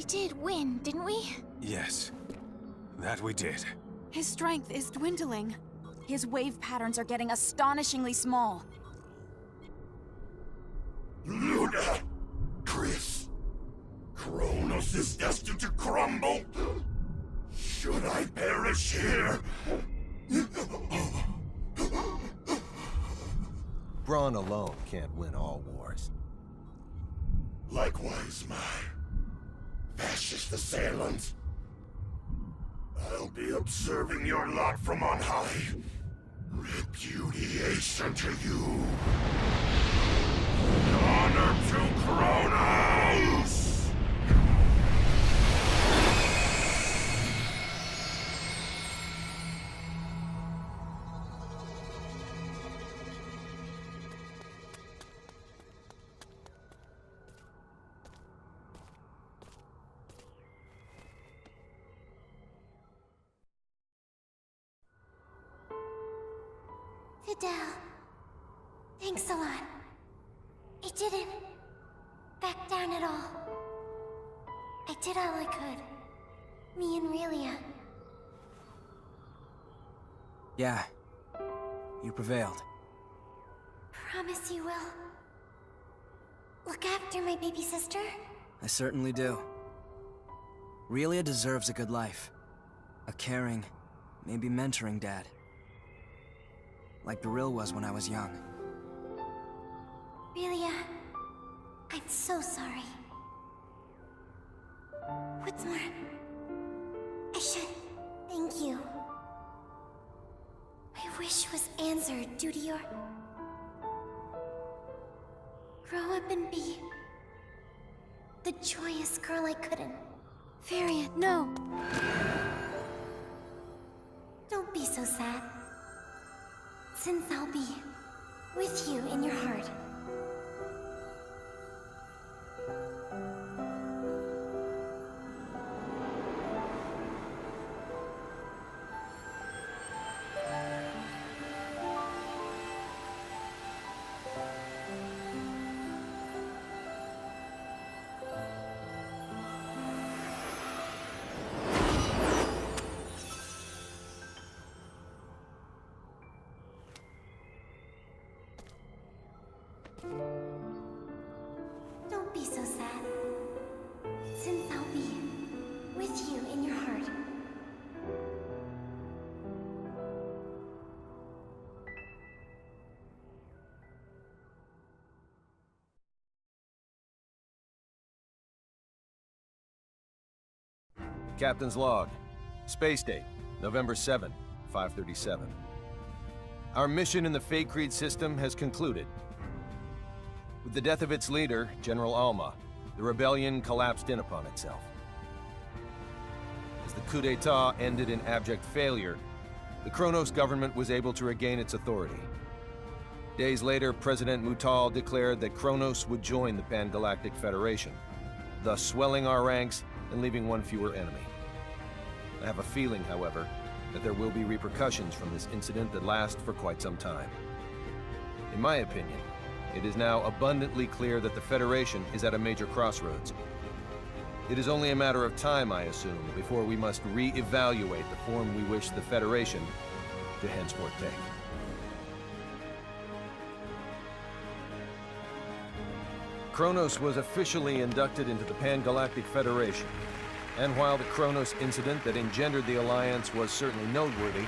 did win, didn't we? Yes, that we did. His strength is dwindling. His wave patterns are getting astonishingly small. Luna! Chris! Kronos is destined to crumble! Should I perish here? Brawn alone can't win all wars. Likewise, my fascist assailants. I'll be observing your lot from on high. Repudiation to you. Honor to Kronos! Fidel, thanks a lot. I didn't back down at all. I did all I could. Me and Relia. Yeah. You prevailed. Promise you will. Look after my baby sister? I certainly do. Relia deserves a good life. A caring, maybe mentoring dad. Like Beryl was when I was young. Relia, I'm so sorry. What's more, I should thank you. My wish was answered due to your... grow up and be... the joyous girl I couldn't. Varian, no! Don't be so sad. Since I'll be with you in your heart. Don't be so sad. Since I'll be with you in your heart. Captain's log. Space date, November 7, 537. Our mission in the Faithlessness system has concluded. With the death of its leader, General Alma, the rebellion collapsed in upon itself. As the coup d'etat ended in abject failure, the Kronos government was able to regain its authority. Days later, President Mutal declared that Kronos would join the Pan-Galactic Federation, thus swelling our ranks and leaving one fewer enemy. I have a feeling, however, that there will be repercussions from this incident that last for quite some time. In my opinion, it is now abundantly clear that the Federation is at a major crossroads. It is only a matter of time, I assume, before we must re-evaluate the form we wish the Federation to henceforth take. Kronos was officially inducted into the Pan-Galactic Federation, and while the Kronos incident that engendered the Alliance was certainly noteworthy,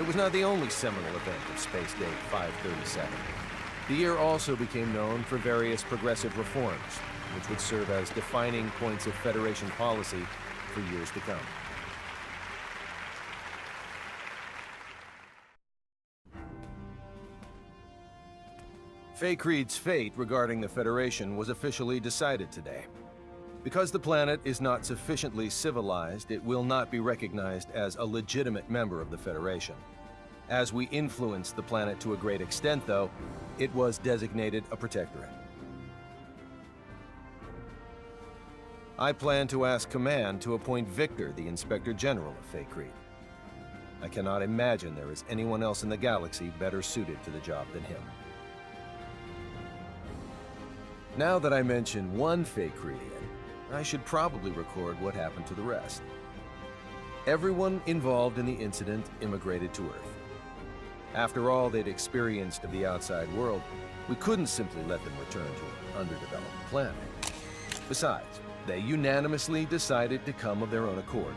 it was not the only seminal event of Space Date 537. The year also became known for various progressive reforms, which would serve as defining points of Federation policy for years to come. Faithlessness' fate regarding the Federation was officially decided today. Because the planet is not sufficiently civilized, it will not be recognized as a legitimate member of the Federation. As we influenced the planet to a great extent, though, it was designated a protectorate. I plan to ask Command to appoint Victor the Inspector General of Faithlessness. I cannot imagine there is anyone else in the galaxy better suited to the job than him. Now that I mention one Faithlessian, I should probably record what happened to the rest. Everyone involved in the incident immigrated to Earth. After all they'd experienced of the outside world, we couldn't simply let them return to an underdeveloped planet. Besides, they unanimously decided to come of their own accord,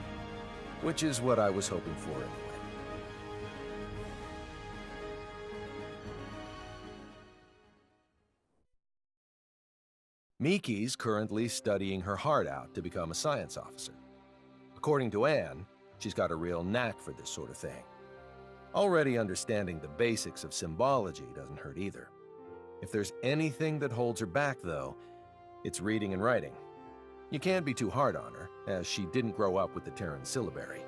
which is what I was hoping for anyway. Miki's currently studying her heart out to become a science officer. According to Anne, she's got a real knack for this sort of thing. Already understanding the basics of symbology doesn't hurt either. If there's anything that holds her back, though, it's reading and writing. You can't be too hard on her, as she didn't grow up with the Terran syllabary,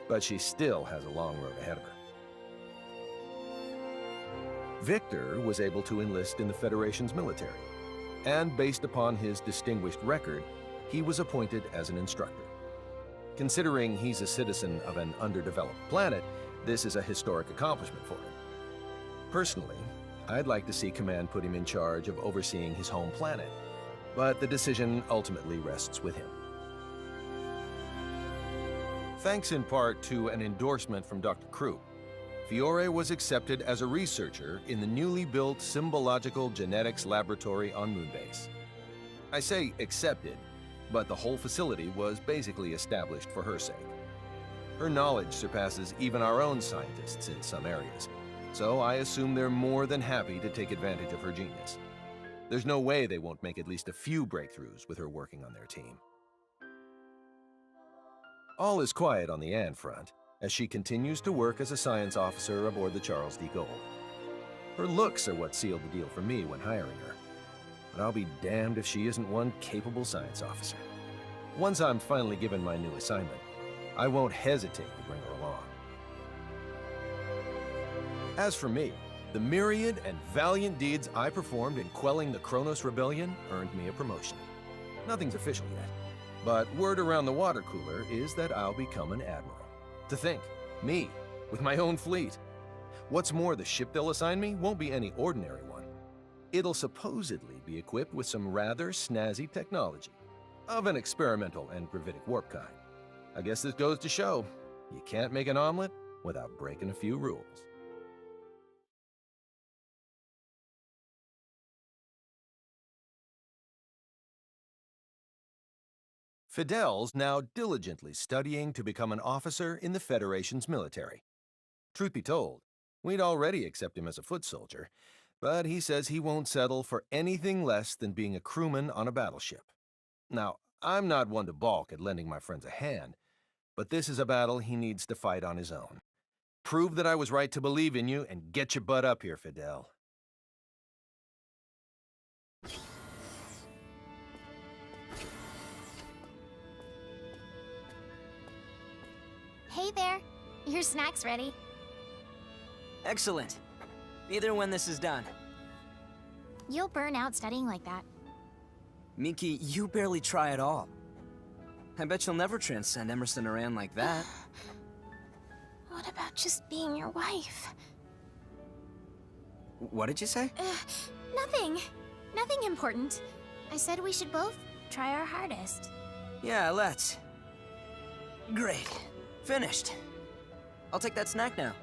but she still has a long road ahead of her. Victor was able to enlist in the Federation's military, and based upon his distinguished record, he was appointed as an instructor. Considering he's a citizen of an underdeveloped planet, this is a historic accomplishment for him. Personally, I'd like to see Command put him in charge of overseeing his home planet, but the decision ultimately rests with him. Thanks in part to an endorsement from Dr. Krupp, Fiore was accepted as a researcher in the newly built Symbological Genetics Laboratory on Moonbase. I say accepted, but the whole facility was basically established for her sake. Her knowledge surpasses even our own scientists in some areas, so I assume they're more than happy to take advantage of her genius. There's no way they won't make at least a few breakthroughs with her working on their team. All is quiet on the Anne front, as she continues to work as a science officer aboard the Charles D. Gold. Her looks are what sealed the deal for me when hiring her, but I'll be damned if she isn't one capable science officer. Once I'm finally given my new assignment, I won't hesitate to bring her along. As for me, the myriad and valiant deeds I performed in quelling the Kronos Rebellion earned me a promotion. Nothing's official yet, but word around the water cooler is that I'll become an admiral. To think, me, with my own fleet. What's more, the ship they'll assign me won't be any ordinary one. It'll supposedly be equipped with some rather snazzy technology, of an experimental and gravitic warp kind. I guess this goes to show, you can't make an omelet without breaking a few rules. Fidel's now diligently studying to become an officer in the Federation's military. Truth be told, we'd already accept him as a foot soldier, but he says he won't settle for anything less than being a crewman on a battleship. Now, I'm not one to balk at lending my friends a hand, but this is a battle he needs to fight on his own. Prove that I was right to believe in you and get your butt up here, Fidel. Hey there. Your snack's ready. Excellent. Be there when this is done. You'll burn out studying like that. Miki, you barely try at all. I bet you'll never transcend Emerson or Anne like that. What about just being your wife? What did you say? Nothing. Nothing important. I said we should both try our hardest. Yeah, let's. Great. Finished. I'll take that snack now.